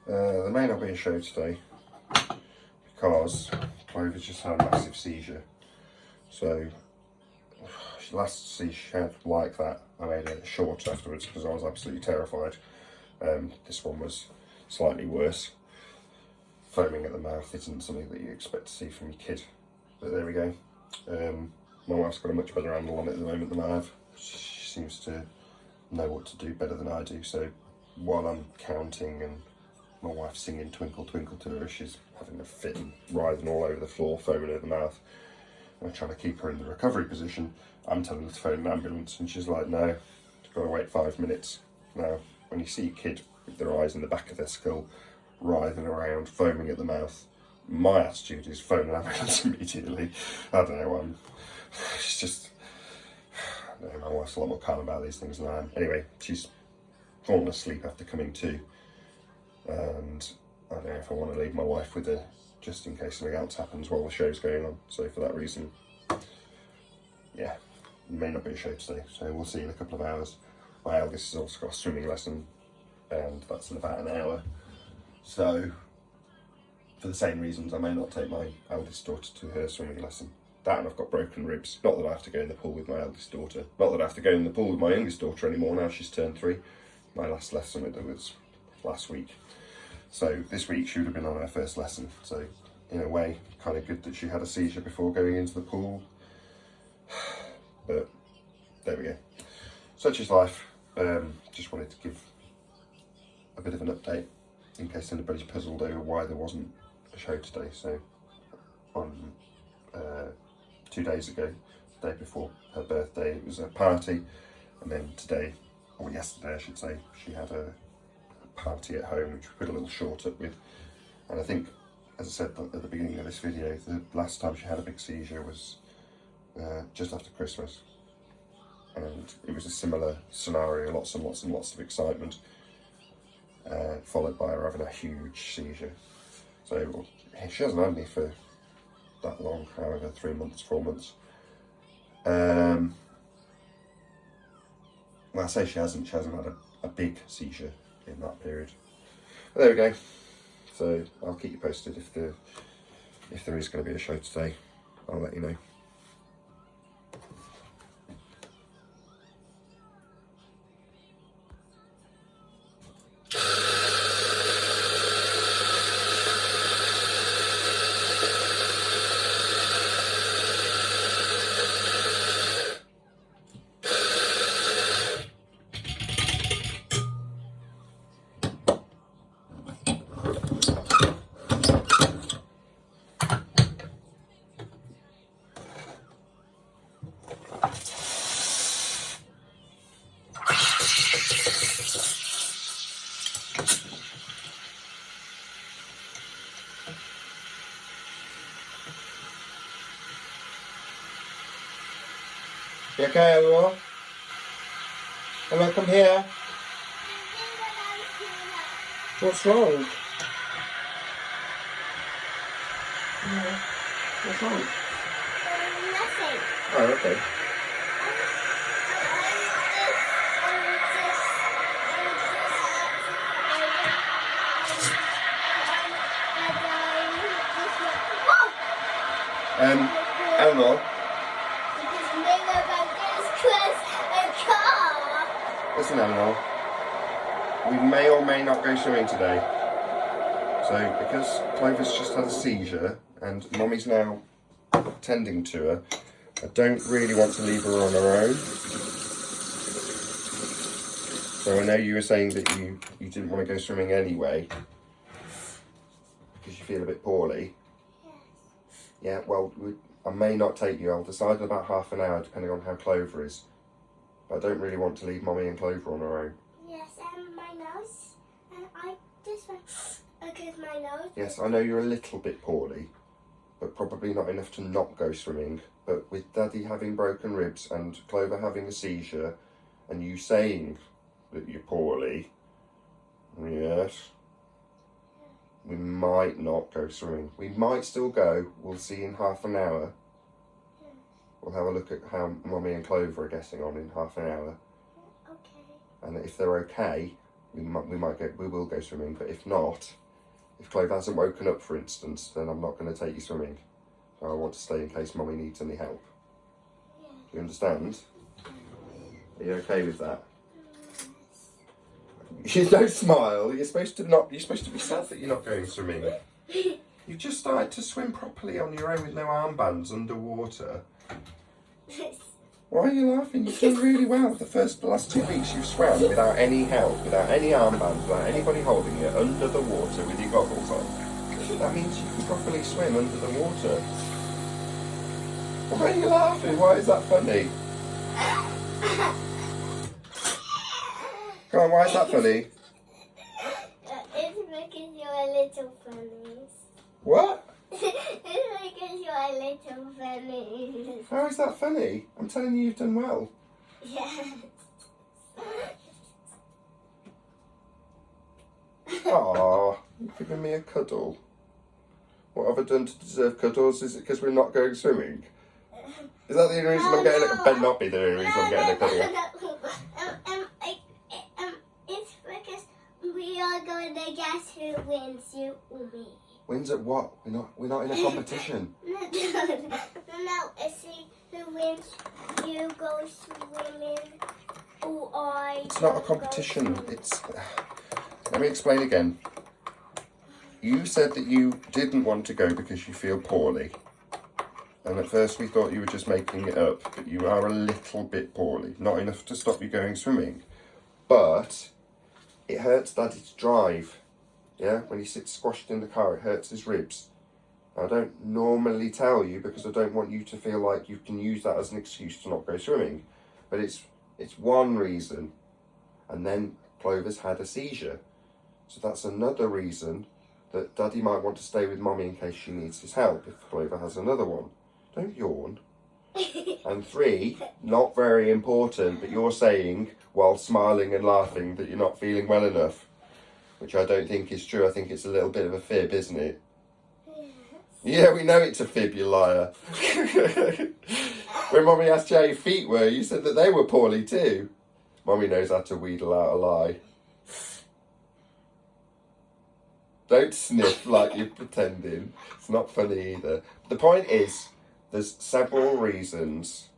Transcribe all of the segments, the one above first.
There may not be a show today because Clover's just had a massive seizure. So last seizure she had like that, I made it short afterwards because I was absolutely terrified. This one was slightly worse. Foaming at the mouth isn't something that you expect to see from your kid, but there we go. My wife's got a much better handle on it at the moment than I have. She seems to know what to do better than I do, so while I'm counting and my wife's singing Twinkle Twinkle to her, she's having a fit and writhing all over the floor, foaming at the mouth. I'm trying to keep her in the recovery position. I'm telling her to phone an ambulance and she's like, no, you've got to wait 5 minutes. Now, when you see a kid with their eyes in the back of their skull, writhing around, foaming at the mouth, my attitude is phone an ambulance immediately. I don't know, it's just, I don't know, my wife's a lot more calm about these things than I am. Anyway, she's fallen asleep after coming to, and I don't know if I want to leave my wife with her just in case something else happens while the show's going on. So for that reason, yeah, may not be a show today, so we'll see in a couple of hours. My eldest has also got a swimming lesson, and that's in about an hour. So, for the same reasons, I may not take my eldest daughter to her swimming lesson. That, and I've got broken ribs. Not that I have to go in the pool with my eldest daughter. Not that I have to go in the pool with my youngest daughter anymore now she's turned 3. My last lesson with her was last week. So this week she would have been on her first lesson. So in a way, kind of good that she had a seizure before going into the pool. But there we go. Such is life. Just wanted to give a bit of an update in case anybody's puzzled over why there wasn't a show today. So on 2 days ago, the day before her birthday, it was a party, and then today, or yesterday I should say, she had a party at home which we put a little short up with. And I think, as I said at the beginning of this video, the last time she had a big seizure was just after Christmas, and it was a similar scenario, lots and lots and lots of excitement, followed by her having a huge seizure. So she hasn't had any for that long, however, 3 months, 4 months. Well, I say she hasn't had a big seizure in that period. But there we go. So I'll keep you posted if there is going to be a show today. I'll let you know. You okay, Eleanor? Hello, come here. What's wrong? What's wrong? Nothing. Oh, okay. Eleanor? Listen, Eleanor. We may or may not go swimming today. So, because Clover's just had a seizure and Mommy's now tending to her, I don't really want to leave her on her own. So I know you were saying that you didn't want to go swimming anyway because you feel a bit poorly. Yes. Yeah, well, I may not take you. I'll decide in about half an hour depending on how Clover is. But I don't really want to leave Mommy and Clover on her own. Yes, and my nose. And I just went against my nose. Yes, I know you're a little bit poorly, but probably not enough to not go swimming. But with Daddy having broken ribs and Clover having a seizure and you saying that you're poorly, yes, we might not go swimming. We might still go. We'll see in half an hour. We'll have a look at how Mommy and Clover are getting on in half an hour. Okay. And if they're okay, we will go swimming. But if not, if Clover hasn't woken up, for instance, then I'm not going to take you swimming. So I want to stay in case Mummy needs any help. Yeah. You understand? Are you okay with that? You don't smile. You're supposed to be sad that you're not going swimming. You just started to swim properly on your own with no armbands underwater. Why are you laughing? You've done really well. The last 2 weeks you've swam without any help, without any armbands, without anybody holding you, under the water with your goggles on. That means you can properly swim under the water. Why are you laughing? Why is that funny? Come on, why is that funny? It's because you're a little funny. What? It's because you're a little funny. How is that funny? I'm telling you, you've done well. Yes. Aww, you've given me a cuddle. What have I done to deserve cuddles? Is it because we're not going swimming? Is that the only reason I'm getting a cuddle? Better not be the only reason I'm getting a cuddle. It's because we are going to guess who wins, you or me. Wins at what? We're not in a competition. No, it's see who wins. You go swimming, or I. It's not a competition. Let me explain again. You said that you didn't want to go because you feel poorly. And at first we thought you were just making it up, but you are a little bit poorly. Not enough to stop you going swimming. But it hurts Daddy to drive. Yeah, when he sits squashed in the car, it hurts his ribs. I don't normally tell you because I don't want you to feel like you can use that as an excuse to not go swimming. But it's one reason. And then Clover's had a seizure. So that's another reason that Daddy might want to stay with Mummy in case she needs his help if Clover has another one. Don't yawn. And 3, not very important, but you're saying while smiling and laughing that you're not feeling well enough. Which I don't think is true. I think it's a little bit of a fib, isn't it? Yeah, we know it's a fib, you liar. When Mummy asked you how your feet were, you said that they were poorly too. Mummy knows how to wheedle out a lie. Don't sniff like you're pretending. It's not funny either. The point is, there's several reasons,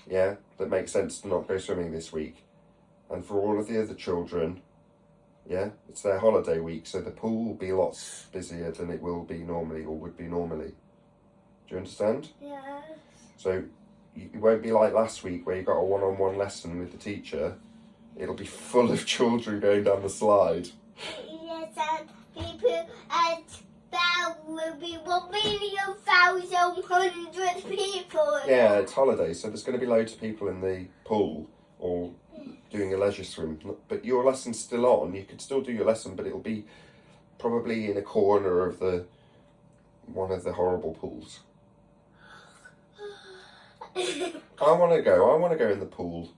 yeah, that make sense to not go swimming this week. And for all of the other children, yeah, it's their holiday week, so the pool will be lots busier than it will be normally or would be normally. Do you understand? Yeah. So it won't be like last week where you got a one-on-one lesson with the teacher. It'll be full of children going down the slide. Yes, and people, and there will be 1,000,100 people. Yeah, it's holidays, so there's going to be loads of people in the pool or doing a leisure swim. But your lesson's still on. You could still do your lesson, but it'll be probably in a corner of one of the horrible pools. I want to go. I want to go in the pool.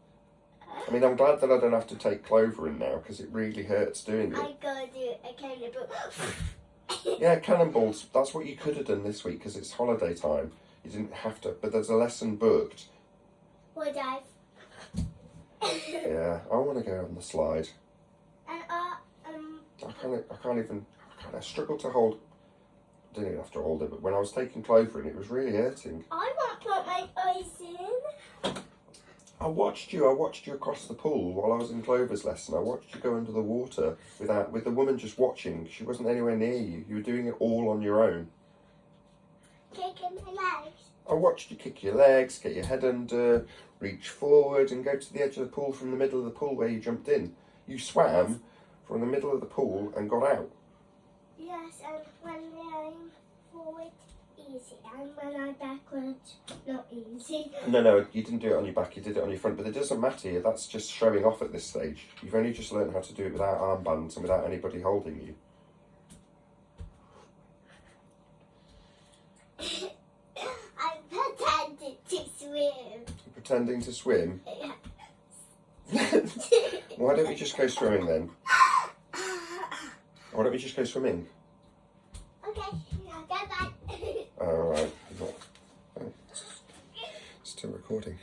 I mean, I'm glad that I don't have to take Clover in now because it really hurts doing it. I'm going to do a cannibal. Yeah, cannonballs. That's what you could have done this week because it's holiday time. You didn't have to, but there's a lesson booked. Would I? Yeah, I want to go on the slide. And I struggle to hold. I didn't even have to hold it, but when I was taking Clover in, it was really hurting. I won't put my eyes in. I watched you across the pool while I was in Clover's lesson. I watched you go under the water with the woman just watching. She wasn't anywhere near you. You were doing it all on your own. Kicking my legs. I watched you kick your legs, get your head under, reach forward and go to the edge of the pool from the middle of the pool where you jumped in. You swam from the middle of the pool and got out. Yes, and when I'm forward, easy. And when I'm backwards, not easy. No, you didn't do it on your back, you did it on your front. But it doesn't matter, that's just showing off at this stage. You've only just learned how to do it without armbands and without anybody holding you. I'm pretending to swim. You're pretending to swim? Yes. Why don't we just go swimming then? Why don't we just go swimming? Okay, I'll get back. Alright. Still recording.